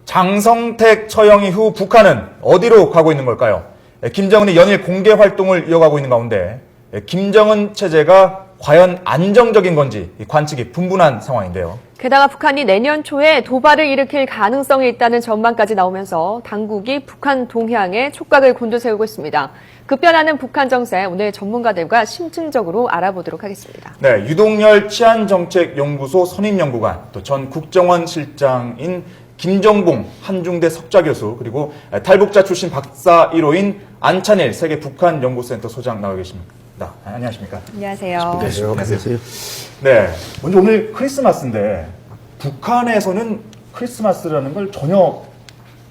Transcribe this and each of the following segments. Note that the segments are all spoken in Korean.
장성택 처형 이후 북한은 어디로 가고 있는 걸까요? 김정은이 연일 공개 활동을 이어가고 있는 가운데 김정은 체제가 과연 안정적인 건지 관측이 분분한 상황인데요. 게다가 북한이 내년 초에 도발을 일으킬 가능성이 있다는 전망까지 나오면서 당국이 북한 동향에 촉각을 곤두세우고 있습니다. 급변하는 북한 정세, 오늘 전문가들과 심층적으로 알아보도록 하겠습니다. 네, 유동열 치안정책연구소 선임연구관, 또 전 국정원 실장인 김정봉 한중대 석좌교수, 그리고 탈북자 출신 박사 1호인 안찬일 세계 북한연구센터 소장 나와 계십니다. 안녕하십니까? 안녕하세요. 안녕하세요. 네, 먼저 오늘 크리스마스인데 북한에서는 크리스마스라는 걸 전혀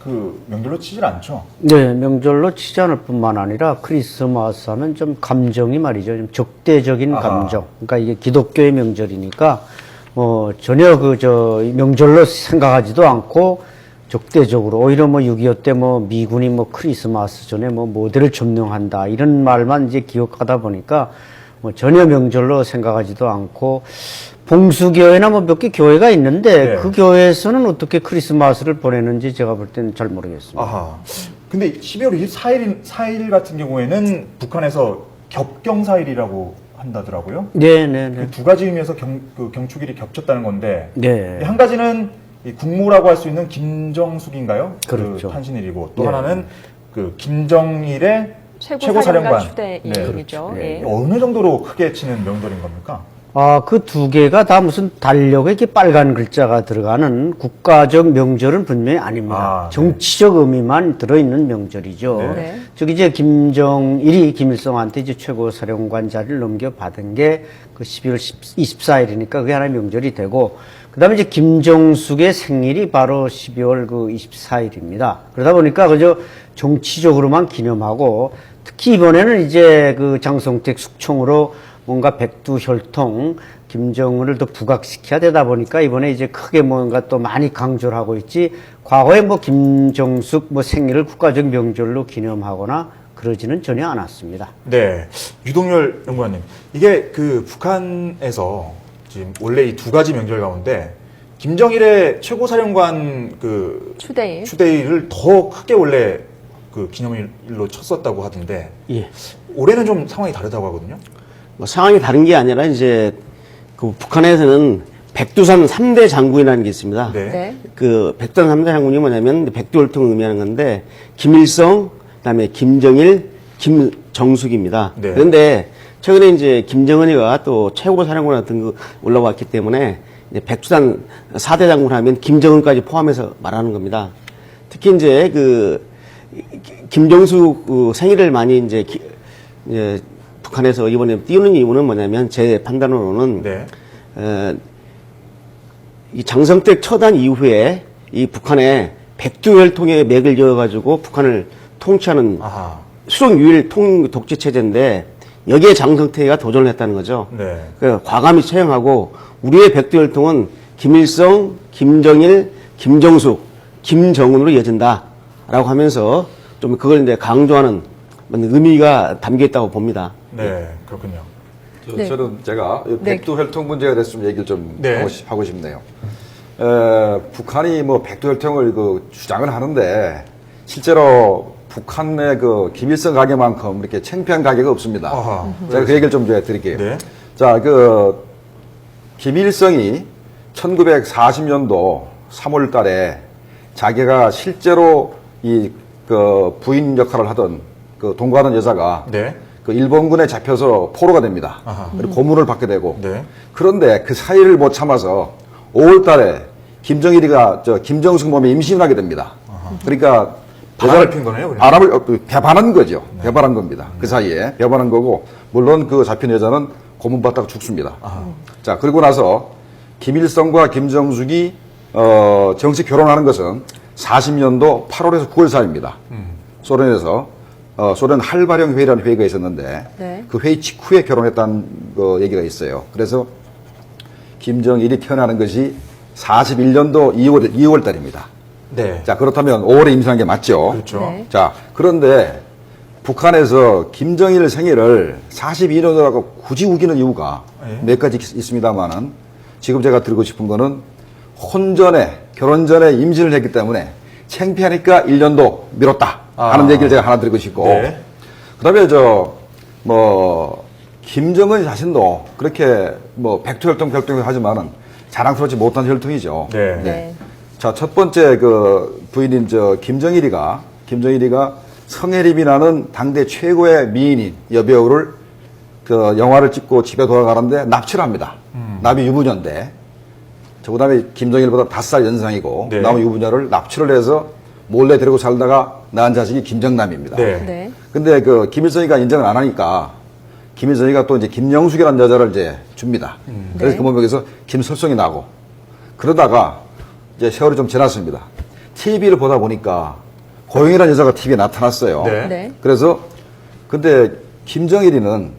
그 명절로 치질 않죠? 네, 명절로 치지 않을 뿐만 아니라 크리스마스 하면 좀 감정이 말이죠. 좀 적대적인 감정. 그러니까 이게 기독교의 명절이니까 전혀 명절로 생각하지도 않고 적대적으로 오히려 6.25 때 미군이 크리스마스 전에 모델을 점령한다 이런 말만 이제 기억하다 보니까 전혀 명절로 생각하지도 않고 봉수교회나 몇 개 교회가 있는데 네. 그 교회에서는 어떻게 크리스마스를 보내는지 제가 볼 때는 잘 모르겠습니다. 아하. 근데 12월 24일 같은 경우에는 북한에서 겹경사일이라고 한다더라고요. 네네네. 두 가지 의미에서 경축일이 겹쳤다는 건데 네. 한 가지는 이 국무라고 할 수 있는 김정숙인가요? 그렇죠. 그 탄신일이고 또 네. 하나는 그 김정일의 최고사령관 추대일이죠. 네. 예. 어느 정도로 크게 치는 명절인 겁니까? 그 두 개가 다 무슨 달력에 이렇게 빨간 글자가 들어가는 국가적 명절은 분명히 아닙니다. 네. 정치적 의미만 들어있는 명절이죠. 네. 네. 즉 이제 김정일이 김일성한테 이제 최고 사령관 자리를 넘겨받은 게 그 12월 24일이니까 그게 하나의 명절이 되고, 그 다음에 이제 김정숙의 생일이 바로 12월 24일입니다. 그러다 보니까 그저 정치적으로만 기념하고, 특히 이번에는 이제 그 장성택 숙청으로 뭔가 백두혈통 김정은을 더 부각시켜야 되다 보니까 이번에 이제 크게 뭔가 또 많이 강조를 하고 있지, 과거에 김정숙 생일을 국가적 명절로 기념하거나 그러지는 전혀 않았습니다. 네, 유동열 연구관님, 이게 그 북한에서 지금 원래 이 두 가지 명절 가운데 김정일의 최고사령관 그 추대일을 더 크게 원래 그 기념일로 쳤었다고 하던데 예. 올해는 좀 상황이 다르다고 하거든요. 상황이 다른 게 아니라 이제 그 북한에서는 백두산 3대 장군이라는 게 있습니다. 네. 네. 그 백두산 3대 장군이 뭐냐면 백두혈통을 의미하는 건데 김일성, 그다음에 김정일, 김정숙입니다. 네. 그런데 최근에 이제 김정은이가 또 최고사령관 같은 거 올라왔기 때문에 이제 백두산 4대 장군 하면 김정은까지 포함해서 말하는 겁니다. 특히 이제 그 김정숙 생일을 많이 이제 북한에서 이번에 띄우는 이유는 뭐냐면 제 판단으로는 네. 이 장성택 처단 이후에 이 북한에 백두혈통의 맥을 이어가지고 북한을 통치하는 수령 유일 독재 체제인데 여기에 장성택이가 도전을 했다는 거죠. 네. 과감히 처형하고 우리의 백두혈통은 김일성, 김정일, 김정숙, 김정은으로 이어진다라고 하면서 좀 그걸 이제 강조하는 의미가 담겨 있다고 봅니다. 네, 그렇군요. 네. 저는 제가 백두혈통 문제에 대해서 좀 얘기를 좀 네. 하고 싶네요. 북한이 백두혈통을 주장을 하는데 실제로 북한의 그 김일성 가게만큼 이렇게 창피한 가게가 없습니다. 제가 그 얘기를 좀 드릴게요. 네. 자, 김일성이 1940년도 3월 달에 자기가 실제로 부인 역할을 하던 동거하는 여자가 네. 그 일본군에 잡혀서 포로가 됩니다. 그리고 고문을 받게 되고. 네. 그런데 그 사이를 못 참아서 5월 달에 김정일이가 김정숙 몸에 임신을 하게 됩니다. 그러니까 바람을 핀 거네요, 그러니까. 바람을 배반한 거죠. 배반한 겁니다. 그 사이에 배반한 거고, 물론 그 잡힌 여자는 고문받다가 죽습니다. 자, 그리고 나서 김일성과 김정숙이 정식 결혼하는 것은 40년도 8월에서 9월 사이입니다. 소련에서 소련 할바령 회의라는 회의가 있었는데 네. 그 회의 직후에 결혼했다는 얘기가 있어요. 그래서 김정일이 태어나는 것이 41년도 2월 달입니다. 네. 자, 그렇다면 5월에 임신한 게 맞죠? 그렇죠. 네. 자, 그런데 북한에서 김정일 생일을 42년이라고 굳이 우기는 이유가 네. 몇 가지 있습니다만은 지금 제가 드리고 싶은 거는 결혼 전에 임신을 했기 때문에 창피하니까 1년도 미뤘다 하는 얘기를 제가 하나 드리고 싶고 네. 그다음에 김정은 자신도 그렇게 백투혈통 결정을 하지만은 자랑스럽지 못한 혈통이죠. 네. 네. 자, 첫 번째 부인인 김정일이가 성혜림이라는 당대 최고의 미인인 여배우를 영화를 찍고 집에 돌아가는데 납치를 합니다. 남이 유부녀인데. 그다음에 김정일보다 5살 연상이고 네. 남의 유부녀를 납치를 해서 몰래 데리고 살다가 낳은 자식이 김정남입니다. 네. 네. 근데 김일성이가 인정을 안 하니까 김일성이가 또 이제 김영숙이라는 여자를 이제 줍니다. 그래서 네. 그 몸에서 김설성이 나고 그러다가 이제 세월이 좀 지났습니다. TV를 보다 보니까 고영이라는 여자가 TV에 나타났어요. 네. 네. 그래서 근데 김정일이는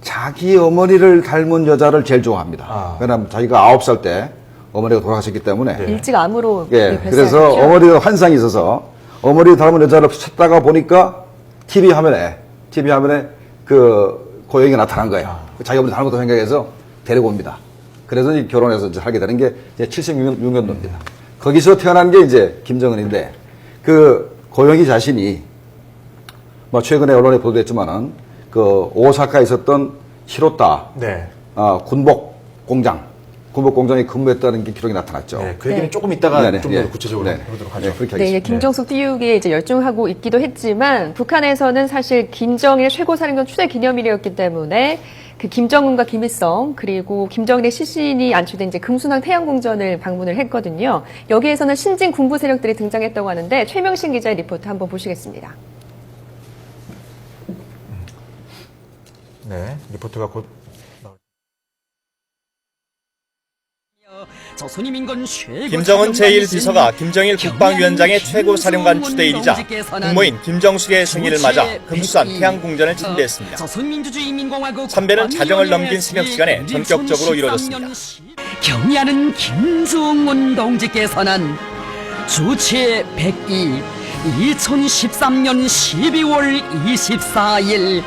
자기 어머니를 닮은 여자를 제일 좋아합니다. 왜냐하면 자기가 9살 때 어머니가 돌아가셨기 때문에 일찍 암으로 예, 네, 그래서 발사했죠. 어머니가 환상이 있어서 어머니 닮은 여자를 찾다가 보니까 TV 화면에 고영이가 나타난 거예요. 자기 어머니 닮은 것도 생각해서 데리고 옵니다. 그래서 이제 결혼해서 이제 살게 되는 게 이제 76년도입니다. 거기서 태어난 게 이제 김정은인데 고영이 자신이 최근에 언론에 보도됐지만은 오사카에 있었던 히로타 네. 군복 공장에 근무했다는 게 기록이 나타났죠. 네. 그 얘기는 네. 조금 이따가 네네, 좀 더 예. 구체적으로 네. 해보도록 하죠. 네, 그렇게 네, 하겠습니다. 김정숙 띄우기에 이제 열중하고 있기도 했지만 북한에서는 사실 김정일 최고사령관 추대 기념일이었기 때문에 김정은과 김일성 그리고 김정일의 시신이 안치된 이제 금순항 태양궁전을 방문을 했거든요. 여기에서는 신진 군부 세력들이 등장했다고 하는데 최명신 기자의 리포트 한번 보시겠습니다. 네, 리포트가 곧 김정은 제1비서가 김정일 국방위원장의 최고사령관 추대일이자 국모인 김정숙의 생일을 맞아 금수산 태양궁전을 참배했습니다. 참배는 자정을 넘긴 새벽 시간에 전격적으로 이루어졌습니다. 경의하는 김정은 동지께서는 주체 102 2013년 12월 24일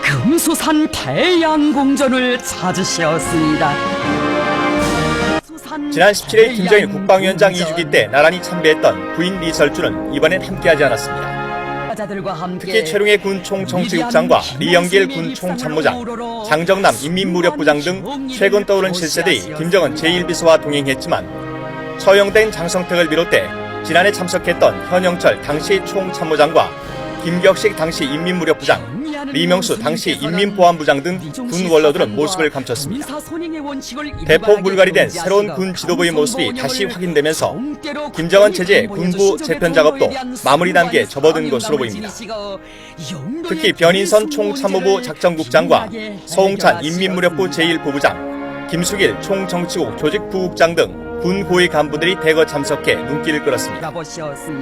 금수산 태양궁전을 찾으셨습니다. 지난 17일 김정일 국방위원장 2주기 때 나란히 참배했던 부인 리설주는 이번엔 함께하지 않았습니다. 특히 최룡해 군 총정치국장과 리영길 군 총참모장, 장정남 인민무력부장 등 최근 떠오른 7세대의 김정은 제1비서와 동행했지만 처형된 장성택을 비롯해 지난해 참석했던 현영철 당시 총참모장과 김격식 당시 인민무력부장, 리명수 당시 인민보안부장 등 군 원로들은 모습을 감췄습니다. 대폭 물갈이 된 새로운 군 지도부의 모습이 다시 확인되면서 김정은 체제의 군부 재편 작업도 마무리 단계에 접어든 것으로 보입니다. 특히 변인선 총참모부 작전국장과 서홍찬 인민무력부 제1부부장, 김수길 총정치국 조직부국장 등 군 고위 간부들이 대거 참석해 눈길을 끌었습니다.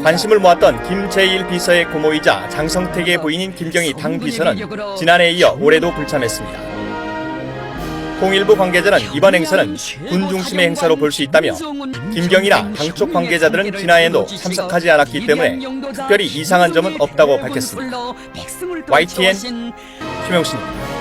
관심을 모았던 김 제1비서의 고모이자 장성택의 부인인 김경희 당비서는 지난해에 이어 올해도 불참했습니다. 통일부 관계자는 이번 행사는 군 중심의 행사로 볼 수 있다며 김경희나 당쪽 관계자들은 지난해에도 참석하지 않았기 때문에 특별히 이상한 점은 없다고 밝혔습니다. YTN 최명신입니다.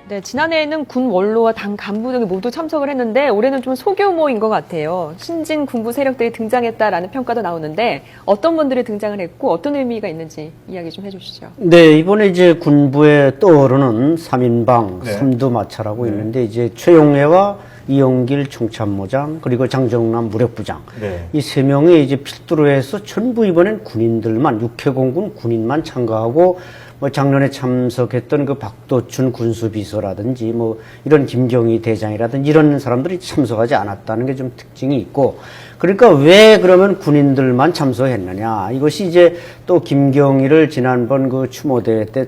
네, 지난해에는 군 원로와 당 간부 등이 모두 참석을 했는데 올해는 좀 소규모인 것 같아요. 신진 군부 세력들이 등장했다라는 평가도 나오는데 어떤 분들이 등장을 했고 어떤 의미가 있는지 이야기 좀 해주시죠. 네, 이번에 이제 군부에 떠오르는 3인방, 삼두마차라고 있는데 이제 최용해와 이영길 총참모장 그리고 장정남 무력부장 이 세 명이 이제 필두로 해서 전부 이번엔 군인들만 육해공군 군인만 참가하고 작년에 참석했던 박도춘 군수비서라든지 이런 김경희 대장이라든지 이런 사람들이 참석하지 않았다는 게 좀 특징이 있고 그러니까 왜 그러면 군인들만 참석했느냐 이것이 이제 또 김경희를 지난번 추모대회 때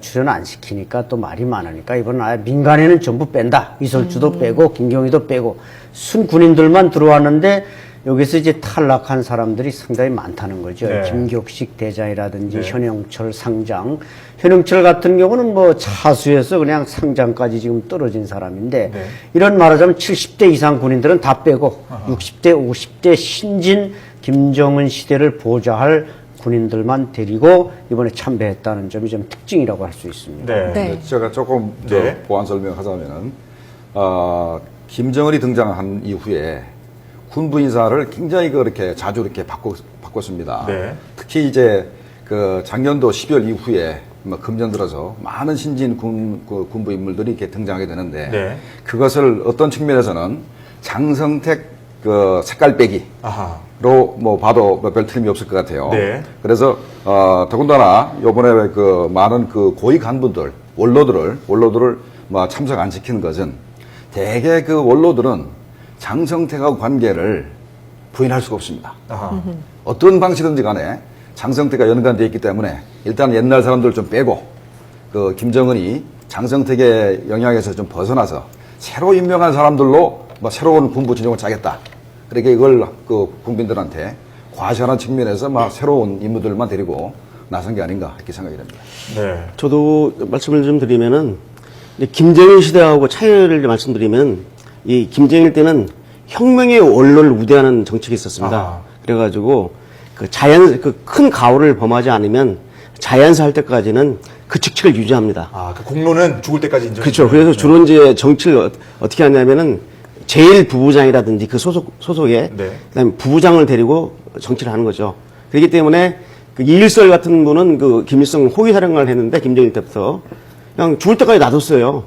출연 안 시키니까 또 말이 많으니까 이번 아예 민간에는 전부 뺀다 이설주도 빼고 김경희도 빼고 순 군인들만 들어왔는데 여기서 이제 탈락한 사람들이 상당히 많다는 거죠. 네. 김격식 대장이라든지 현영철 상장. 현영철 같은 경우는 차수에서 그냥 상장까지 지금 떨어진 사람인데 이런 말하자면 70대 이상 군인들은 다 빼고 60대, 50대 신진 김정은 시대를 보좌할 군인들만 데리고 이번에 참배했다는 점이 좀 특징이라고 할 수 있습니다. 네. 제가 조금 보완 설명하자면은 김정은이 등장한 이후에 군부 인사를 굉장히 그렇게 자주 이렇게 바꿨습니다. 네. 특히 이제 그 작년도 12월 이후에 뭐 금년 들어서 많은 신진 군부 인물들이 이렇게 등장하게 되는데 네. 그것을 어떤 측면에서는 장성택 그 색깔 빼기로 아하. 뭐 봐도 별 틀림이 없을 것 같아요. 네. 그래서 더군다나 이번에 그 많은 그 고위 간부들 원로들을 뭐 참석 안 시키는 것은 대개 그 원로들은 장성택하고 관계를 부인할 수가 없습니다. 아하. 어떤 방식이든지 간에 장성택과 연관되어 있기 때문에 일단 옛날 사람들을 좀 빼고 그 김정은이 장성택의 영향에서 좀 벗어나서 새로 임명한 사람들로 뭐 새로운 군부 진영을 짜겠다. 그러니까 이걸 그 국민들한테 과시하는 측면에서 막 새로운 인물들만 데리고 나선 게 아닌가 이렇게 생각이 됩니다. 네. 저도 말씀을 좀 드리면은 이제 김정일 시대하고 차이를 말씀드리면 이 김정일 때는 혁명의 원로를 우대하는 정책이 있었습니다. 아하. 그래가지고 그 큰 가오를 범하지 않으면 자연사 할 때까지는 그 직책을 유지합니다. 아, 그 공로는 죽을 때까지 인정. 그렇죠. 그래서 주로 이제 정치를 어떻게 하냐면은 제일 부부장이라든지 그 소속에 네. 그다음에 부부장을 데리고 정치를 하는 거죠. 그렇기 때문에 그 이일설 같은 분은 그 김일성 호위사령관을 했는데 김정일 때부터 그냥 죽을 때까지 놔뒀어요.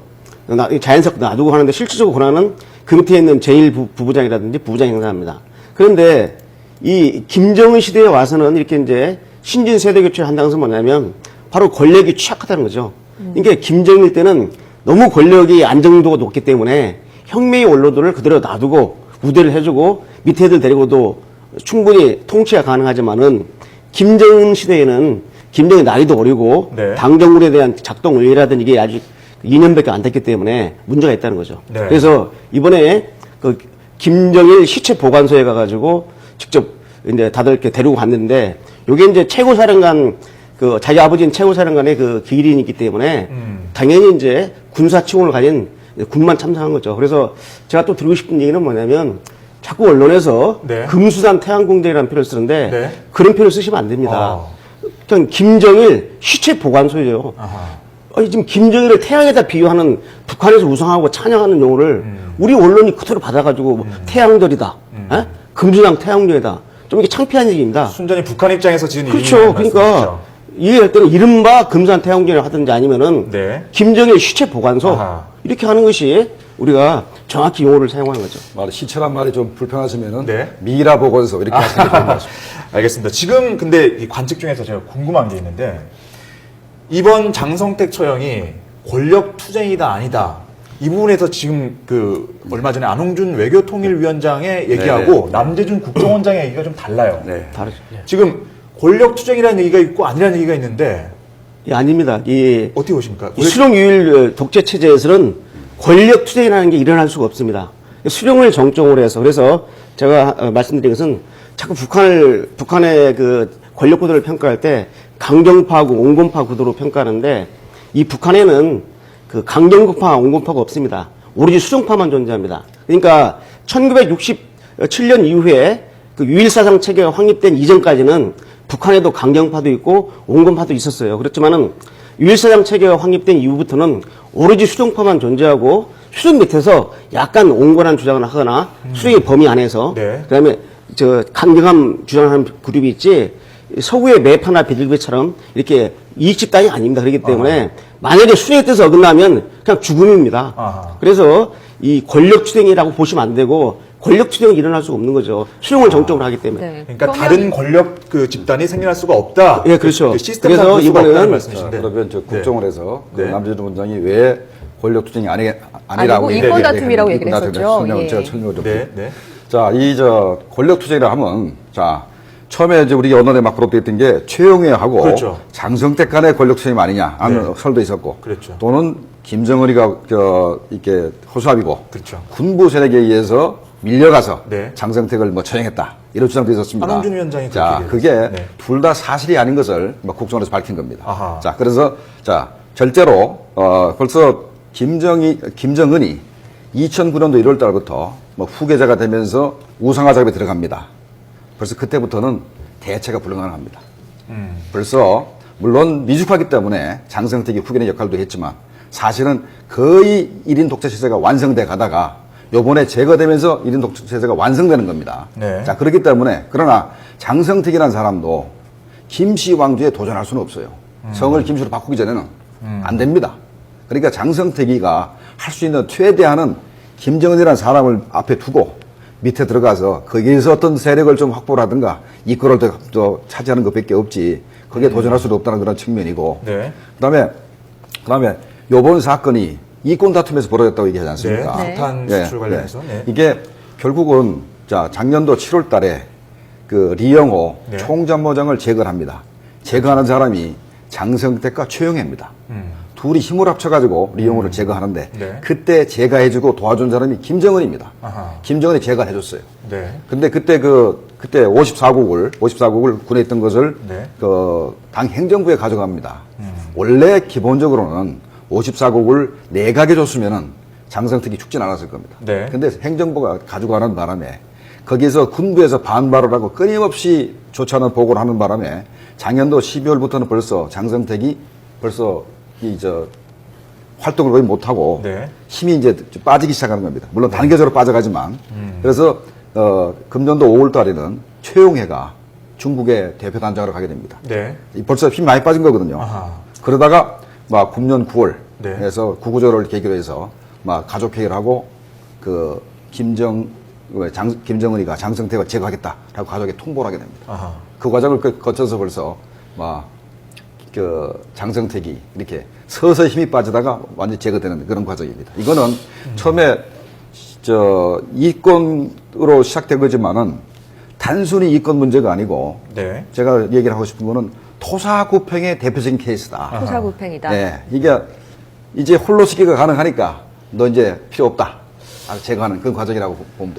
자연스럽게 놔두고 하는데 실질적으로 권한은 그 밑에 있는 제일 부부장이라든지 부부장이 행사합니다. 그런데 이 김정은 시대에 와서는 이렇게 이제 신진 세대 교체를 한다는 것은 뭐냐면 바로 권력이 취약하다는 거죠. 그러니까 김정일 때는 너무 권력이 안정도가 높기 때문에 혁명의 원로들을 그대로 놔두고 우대를 해주고 밑에 애들 데리고도 충분히 통치가 가능하지만은 김정은 시대에는 김정일 나이도 어리고 네. 당정물에 대한 작동 원리라든지 이게 아직 2년밖에 안 됐기 때문에 문제가 있다는 거죠. 네. 그래서 이번에 그 김정일 시체 보관소에 가가지고 직접 이제 다들 이렇게 데리고 갔는데 요게 이제 최고사령관 그 자기 아버지는 최고사령관의 그 기일이 있기 때문에 당연히 이제 군사 칭호를 가진 군만 참석한 거죠. 그래서 제가 또 드리고 싶은 얘기는 뭐냐면 자꾸 언론에서 네. 금수산 태양궁전이라는 표현을 쓰는데 네. 그런 표현을 쓰시면 안 됩니다. 아. 그냥 김정일 시체 보관소예요. 아하. 아니, 지금 김정일을 태양에다 비유하는 북한에서 우상하고 찬양하는 용어를 우리 언론이 그대로 받아가지고 태양절이다. 에? 금수산 태양궁전이다. 좀 이게 창피한 얘기입니다. 순전히 북한 입장에서 지은 그렇죠. 일이라는 그러니까 말씀이시죠. 이해할 때는 이른바 금산 태양궁전을 하든지 아니면은 네. 김정일 시체 보관소 아하. 이렇게 하는 것이 우리가 정확히 용어를 사용하는 거죠. 말 시체란 말이 좀 불편하시면은 네. 미라 보건소 이렇게 하시는 게 좋은 것 같습니다. 알겠습니다. 지금 근데 이 관측 중에서 제가 궁금한 게 있는데 이번 장성택 처형이 권력 투쟁이다 아니다. 이 부분에서 지금 그 얼마 전에 안홍준 외교통일위원장의 얘기하고 네. 남재준 국정원장의 얘기가 좀 달라요. 네. 다르죠. 지금 권력 투쟁이라는 얘기가 있고 아니라는 얘기가 있는데 예, 아닙니다. 이 어떻게 보십니까? 수령유일 독재 체제에서는 권력 투쟁이라는 게 일어날 수가 없습니다. 수령을 정점으로 해서 그래서 제가 말씀드린 것은 자꾸 북한의 그 권력 구도를 평가할 때 강경파하고 온건파 구도로 평가하는데 이 북한에는 그 강경파, 온건파가 없습니다. 오로지 수령파만 존재합니다. 그러니까 1967년 이후에 그 유일사상 체계가 확립된 이전까지는 북한에도 강경파도 있고 온건파도 있었어요. 그렇지만은 유일사상 체계가 확립된 이후부터는 오로지 수령파만 존재하고 수령 밑에서 약간 온건한 주장을 하거나 수령의 범위 안에서 네. 그다음에 저 강경함 주장하는 그룹이 있지 서구의 매파나 비둘기처럼 이렇게 이익 집단이 아닙니다. 그렇기 때문에 만약에 수령의 뜻을 어긋나면 그냥 죽음입니다. 아하. 그래서 이 권력 투쟁이라고 보시면 안 되고 권력 투쟁이 일어날 수가 없는 거죠. 수령을 정점으로 하기 때문에. 네. 그러니까 다른 권력 그 집단이 생겨날 수가 없다. 예, 그렇죠. 그 시스템 그래서 상의 수가 이번에는 없다는 자, 말씀이신데. 그러면 저 국정원에서 그 네. 남재준 원장이 왜 권력 투쟁이 아니라고 아니고 얘기를 인권 다툼이라고 했는지 얘기를 했었죠. 설명을 예. 제가 설명을 좀 네, 네. 자, 이 저 권력 투쟁이라 하면 자 처음에 이제 우리 언론에 막 보도됐던 게 최용해하고 그렇죠. 장성택 간의 권력 투쟁이 아니냐 하는 네. 설도 있었고 그렇죠. 또는 김정은이가 이렇게 호수아비고 그렇죠. 군부 세력에 의해서 밀려가서 네. 장성택을 뭐 처형했다 이런 주장도 있었습니다. 안홍준 위원장이 자, 그렇게 그게 얘기했어요. 네. 둘 다 사실이 아닌 것을 뭐 국정원에서 밝힌 겁니다. 아하. 자, 그래서 자 절대로 벌써 김정은이 2009년도 1월 달부터 뭐 후계자가 되면서 우상화 작업에 들어갑니다. 벌써 그때부터는 대체가 불가능합니다. 벌써 물론 미숙하기 때문에 장성택이 후계의 역할도 했지만 사실은 거의 1인 독재 시대가 완성돼 가다가 요번에 제거되면서 1인 독재제가 완성되는 겁니다. 네. 자, 그렇기 때문에 그러나 장성택이라는 사람도 김씨 왕조에 도전할 수는 없어요. 성을 김씨로 바꾸기 전에는 안 됩니다. 그러니까 장성택이가 할 수 있는 최대한은 김정은이라는 사람을 앞에 두고 밑에 들어가서 거기에서 어떤 세력을 좀 확보를 하든가 이끌을 또 차지하는 것밖에 없지. 거기에 도전할 수도 없다는 그런 측면이고. 네. 그다음에 요번 사건이 이권 다툼에서 벌어졌다고 얘기하지 않습니까? 네. 부탄 예, 수출 관련해서. 네. 이게 결국은 자 작년도 7월 달에 그 리영호 네. 총참모장을 제거를 합니다. 제거하는 사람이 장성택과 최영애입니다. 둘이 힘을 합쳐가지고 리영호를 제거하는데 네. 그때 제거해주고 도와준 사람이 김정은입니다. 아하. 김정은이 제거를 해줬어요. 네. 근데 그때 54국을 군에 있던 것을 네. 그 당 행정부에 가져갑니다. 원래 기본적으로는 54국을 내각에 줬으면은 장성택이 죽진 않았을 겁니다. 네. 근데 행정부가 가져가는 바람에 거기에서 군부에서 반발을 하고 끊임없이 좋지 않은 보고를 하는 바람에 작년도 12월부터는 벌써 장성택이 벌써 활동을 거의 못하고 네. 힘이 이제 좀 빠지기 시작하는 겁니다. 물론 단계적으로 빠져가지만. 그래서 금년도 5월 달에는 최용해가 중국의 대표 단장으로 가게 됩니다. 네. 벌써 힘이 많이 빠진 거거든요. 아하. 그러다가 막 금년 9월 네. 에서 구구절을 계기로 해서 막 가족 회의를 하고 그 김정은이가 장성택을 제거하겠다라고 가족에 통보를 하게 됩니다. 아하. 그 과정을 거쳐서 벌써 막 그 장성택이 이렇게 서서히 힘이 빠지다가 완전히 제거되는 그런 과정입니다. 이거는 처음에 이권으로 시작된 거지만은 단순히 이권 문제가 아니고 네. 제가 얘기를 하고 싶은 거는 토사구팽의 대표적인 케이스다. 토사구팽이다. 네, 이게 이제 홀로서기가 가능하니까 너 이제 필요 없다. 제거하는 그런 과정이라고 보면 되겠습니다.